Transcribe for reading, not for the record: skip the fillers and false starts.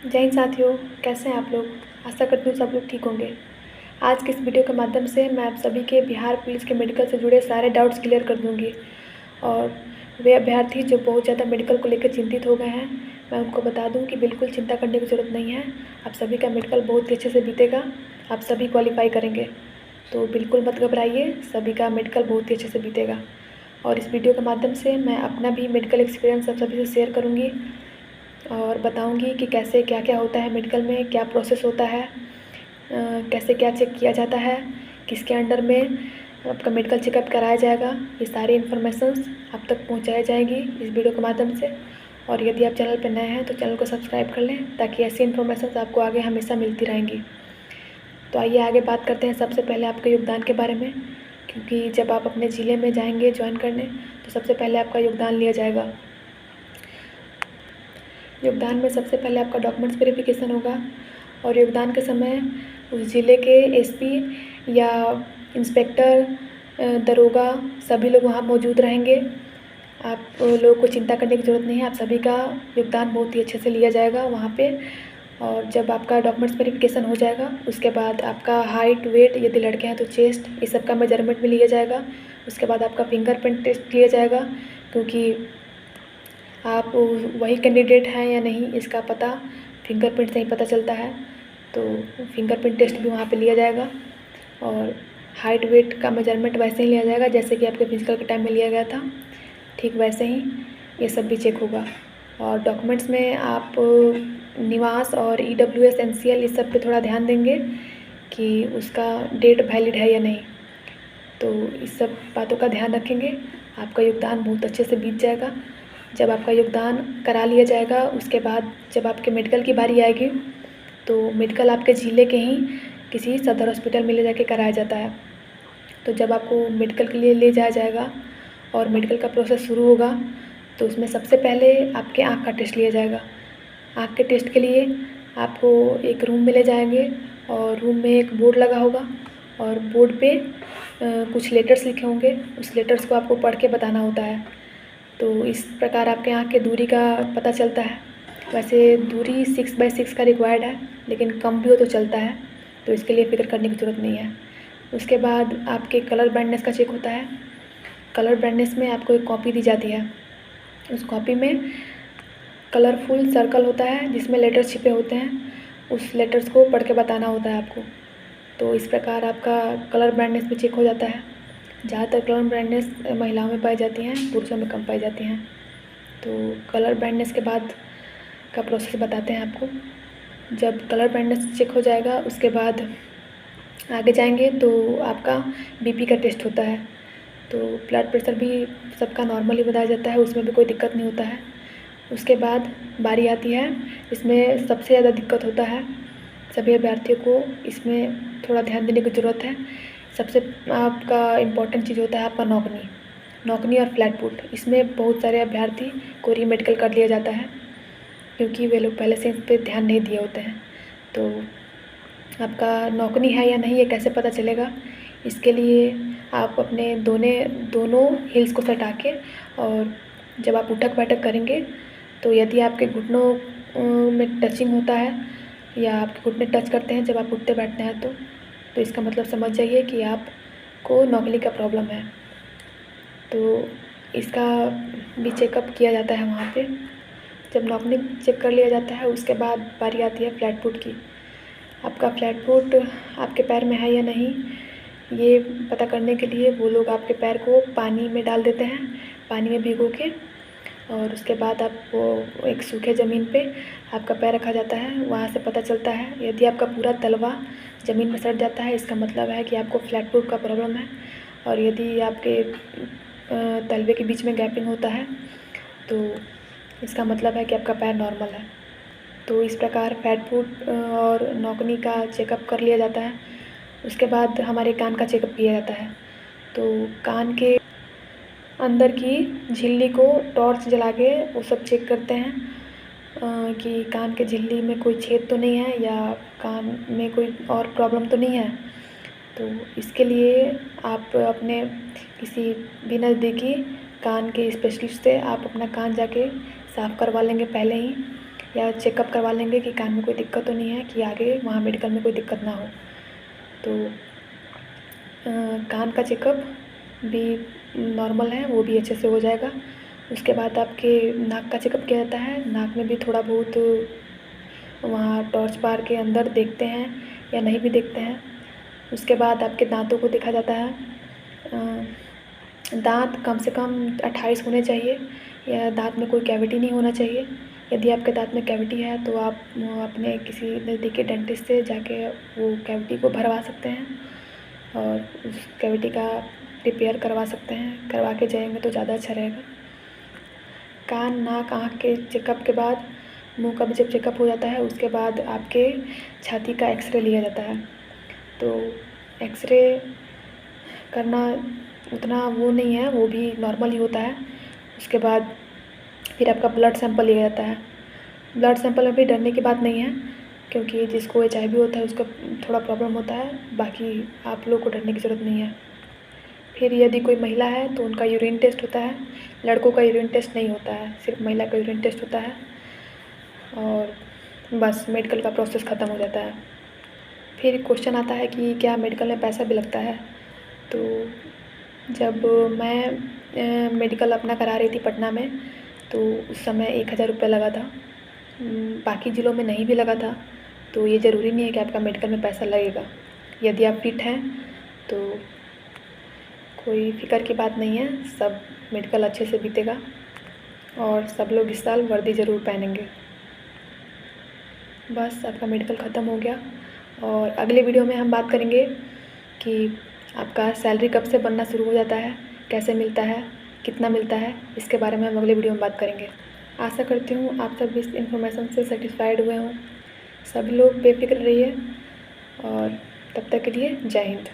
जय हिंद साथियों, कैसे हैं आप लोग। आशा करती हूँ सब लोग ठीक होंगे। आज के इस वीडियो के माध्यम से मैं आप सभी के बिहार पुलिस के मेडिकल से जुड़े सारे डाउट्स क्लियर कर दूँगी। और वे अभ्यर्थी जो बहुत ज़्यादा मेडिकल को लेकर चिंतित हो गए हैं, मैं उनको बता दूँ कि बिल्कुल चिंता करने की ज़रूरत नहीं है। आप सभी का मेडिकल बहुत ही अच्छे से बीतेगा, आप सभी क्वालिफाई करेंगे, तो बिल्कुल मत घबराइए, सभी का मेडिकल बहुत ही अच्छे से बीतेगा। और इस वीडियो के माध्यम से मैं अपना भी मेडिकल एक्सपीरियंस आप सभी से शेयर करूँगी और बताऊंगी कि कैसे क्या क्या होता है मेडिकल में, क्या प्रोसेस होता है, कैसे क्या चेक किया जाता है, किसके अंडर में आपका मेडिकल चेकअप कराया जाएगा। ये सारी इन्फॉर्मेशंस आप तक पहुंचाई जाएंगी इस वीडियो के माध्यम से। और यदि आप चैनल पर नए हैं तो चैनल को सब्सक्राइब कर लें, ताकि ऐसी इन्फॉर्मेशंस आपको आगे हमेशा मिलती रहेंगी। तो आइए आगे बात करते हैं सबसे पहले आपके योगदान के बारे में, क्योंकि जब आप अपने ज़िले में जाएंगे ज्वाइन करने तो सबसे पहले आपका योगदान लिया जाएगा। योगदान में सबसे पहले आपका डॉक्यूमेंट्स वेरिफिकेशन होगा और योगदान के समय उस ज़िले के एसपी या इंस्पेक्टर, दरोगा, सभी लोग वहाँ मौजूद रहेंगे। आप लोगों को चिंता करने की ज़रूरत नहीं है, आप सभी का योगदान बहुत ही अच्छे से लिया जाएगा वहाँ पे। और जब आपका डॉक्यूमेंट्स वेरिफिकेशन हो जाएगा उसके बाद आपका हाइट, वेट, यदि लड़के हैं तो चेस्ट, ये सब का मेजरमेंट भी लिया जाएगा। उसके बाद आपका फिंगरप्रिंट टेस्ट लिया जाएगा, क्योंकि आप वही कैंडिडेट हैं या नहीं इसका पता फिंगरप्रिंट से ही पता चलता है। तो फिंगरप्रिंट टेस्ट भी वहाँ पे लिया जाएगा और हाइट, वेट का मेजरमेंट वैसे ही लिया जाएगा जैसे कि आपके फिजिकल के टाइम में लिया गया था, ठीक वैसे ही ये सब भी चेक होगा। और डॉक्यूमेंट्स में आप निवास और EWS NCL इस सब पे थोड़ा ध्यान देंगे कि उसका डेट वैलिड है या नहीं। तो इस सब बातों का ध्यान रखेंगे, आपका योगदान बहुत अच्छे से बीत जाएगा। जब आपका योगदान करा लिया जाएगा उसके बाद जब आपके मेडिकल की बारी आएगी तो मेडिकल आपके ज़िले के ही किसी सदर हॉस्पिटल में ले जाके कराया जाता है। तो जब आपको मेडिकल के लिए ले जाया जाएगा और मेडिकल का प्रोसेस शुरू होगा तो उसमें सबसे पहले आपके आँख का टेस्ट लिया जाएगा। आँख के टेस्ट के लिए आपको एक रूम में ले जाएंगे और रूम में एक बोर्ड लगा होगा और बोर्ड पे कुछ लेटर्स लिखे होंगे। उस लेटर्स को आपको पढ़ के बताना होता है। तो इस प्रकार आपके आँख के दूरी का पता चलता है। वैसे दूरी 6x6 का रिक्वायर्ड है, लेकिन कम भी हो तो चलता है, तो इसके लिए फ़िक्र करने की ज़रूरत नहीं है। उसके बाद आपके कलर ब्लाइंडनेस का चेक होता है। कलर ब्लाइंडनेस में आपको एक कॉपी दी जाती है। उस कॉपी में कलरफुल सर्कल होता है जिसमें लेटर्स छिपे होते हैं। उस लेटर्स को पढ़ के बताना होता है आपको। तो इस प्रकार आपका कलर ब्लाइंडनेस भी चेक हो जाता है। ज़्यादातर कलर ब्लाइंडनेस महिलाओं में पाई जाती हैं, पुरुषों में कम पाई जाती हैं। तो कलर ब्लाइंडनेस के बाद का प्रोसेस बताते हैं आपको। जब कलर ब्लाइंडनेस चेक हो जाएगा उसके बाद आगे जाएंगे तो आपका BP का टेस्ट होता है। तो ब्लड प्रेशर भी सबका नॉर्मल ही बताया जाता है, उसमें भी कोई दिक्कत नहीं होता है। उसके बाद बारी आती है, इसमें सबसे ज़्यादा दिक्कत होता है सभी अभ्यर्थियों को, इसमें थोड़ा ध्यान देने की ज़रूरत है। सबसे आपका इम्पोर्टेंट चीज़ होता है आपका नौकनी और फ्लैट फुट। इसमें बहुत सारे अभ्यर्थी को री मेडिकल कर लिया जाता है, क्योंकि वे लोग पहले से इस पर ध्यान नहीं दिए होते हैं। तो आपका नौकनी है या नहीं ये कैसे पता चलेगा, इसके लिए आप अपने दोनों हील्स को सटा के और जब आप उठक बैठक करेंगे तो यदि आपके घुटनों में टचिंग होता है या आपके घुटने टच करते हैं जब आप उठते बैठते हैं तो इसका मतलब समझ जाइए कि आपको नौकनी का प्रॉब्लम है। तो इसका भी चेकअप किया जाता है वहाँ पे। जब नौकनी चेक कर लिया जाता है उसके बाद बारी आती है फ्लैट फुट की। आपका फ्लैट फुट आपके पैर में है या नहीं ये पता करने के लिए वो लोग आपके पैर को पानी में डाल देते हैं, पानी में भिगो के, और उसके बाद आपको एक सूखे ज़मीन पे आपका पैर रखा जाता है। वहाँ से पता चलता है, यदि आपका पूरा तलवा ज़मीन में सट जाता है इसका मतलब है कि आपको फ्लैट फुट का प्रॉब्लम है। और यदि आपके तलवे के बीच में गैपिंग होता है तो इसका मतलब है कि आपका पैर नॉर्मल है। तो इस प्रकार फ्लैट फुट और नौकनी का चेकअप कर लिया जाता है। उसके बाद हमारे कान का चेकअप किया जाता है। तो कान के अंदर की झिल्ली को टॉर्च जला के वो सब चेक करते हैं कि कान के झिल्ली में कोई छेद तो नहीं है या कान में कोई और प्रॉब्लम तो नहीं है। तो इसके लिए आप अपने किसी भी नज़दीकी कान के स्पेशलिस्ट से आप अपना कान जाके साफ़ करवा लेंगे पहले ही। या चेकअप करवा लेंगे कि कान में कोई दिक्कत तो नहीं है, कि आगे वहाँ मेडिकल में कोई दिक्कत ना हो। तो कान का चेकअप भी नॉर्मल है, वो भी अच्छे से हो जाएगा। उसके बाद आपके नाक का चेकअप किया जाता है। नाक में भी थोड़ा बहुत वहाँ टॉर्च बार के अंदर देखते हैं या नहीं भी देखते हैं। उसके बाद आपके दांतों को देखा जाता है। दांत कम से कम 28 होने चाहिए, या दांत में कोई कैविटी नहीं होना चाहिए। यदि आपके दांत में कैविटी है तो आप अपने किसी नज़दीकी डेंटिस्ट से जाके वो कैविटी को भरवा सकते हैं और उस कैविटी का रिपेयर करवा सकते हैं। करवा के जाएंगे तो ज़्यादा अच्छा रहेगा। कान, नाक, आँख के चेकअप के बाद मुंह का भी जब चेकअप हो जाता है, उसके बाद आपके छाती का एक्सरे लिया जाता है। तो एक्सरे करना उतना वो नहीं है, वो भी नॉर्मल ही होता है। उसके बाद फिर आपका ब्लड सैंपल लिया जाता है। ब्लड सैंपल में भी डरने की बात नहीं है, क्योंकि जिसको HIV होता है उसका थोड़ा प्रॉब्लम होता है, बाकी आप लोग को डरने की ज़रूरत नहीं है। फिर यदि कोई महिला है तो उनका यूरिन टेस्ट होता है। लड़कों का यूरिन टेस्ट नहीं होता है, सिर्फ महिला का यूरिन टेस्ट होता है और बस मेडिकल का प्रोसेस ख़त्म हो जाता है। फिर क्वेश्चन आता है कि क्या मेडिकल में पैसा भी लगता है। तो जब मैं मेडिकल अपना करा रही थी पटना में, तो उस समय 1000 रुपये लगा था। बाकी ज़िलों में नहीं भी लगा था। तो ये ज़रूरी नहीं है कि आपका मेडिकल में पैसा लगेगा। यदि आप फिट हैं तो कोई फ़िक्र की बात नहीं है, सब मेडिकल अच्छे से बीतेगा और सब लोग इस साल वर्दी ज़रूर पहनेंगे। बस आपका मेडिकल ख़त्म हो गया और अगले वीडियो में हम बात करेंगे कि आपका सैलरी कब से बनना शुरू हो जाता है, कैसे मिलता है, कितना मिलता है, इसके बारे में हम अगले वीडियो में बात करेंगे। आशा करती हूँ आप सब इस इन्फॉर्मेशन से सेटिस्फाइड हुए हों। सभी लोग बेफिक्र रहिए और तब तक के लिए जय हिंद।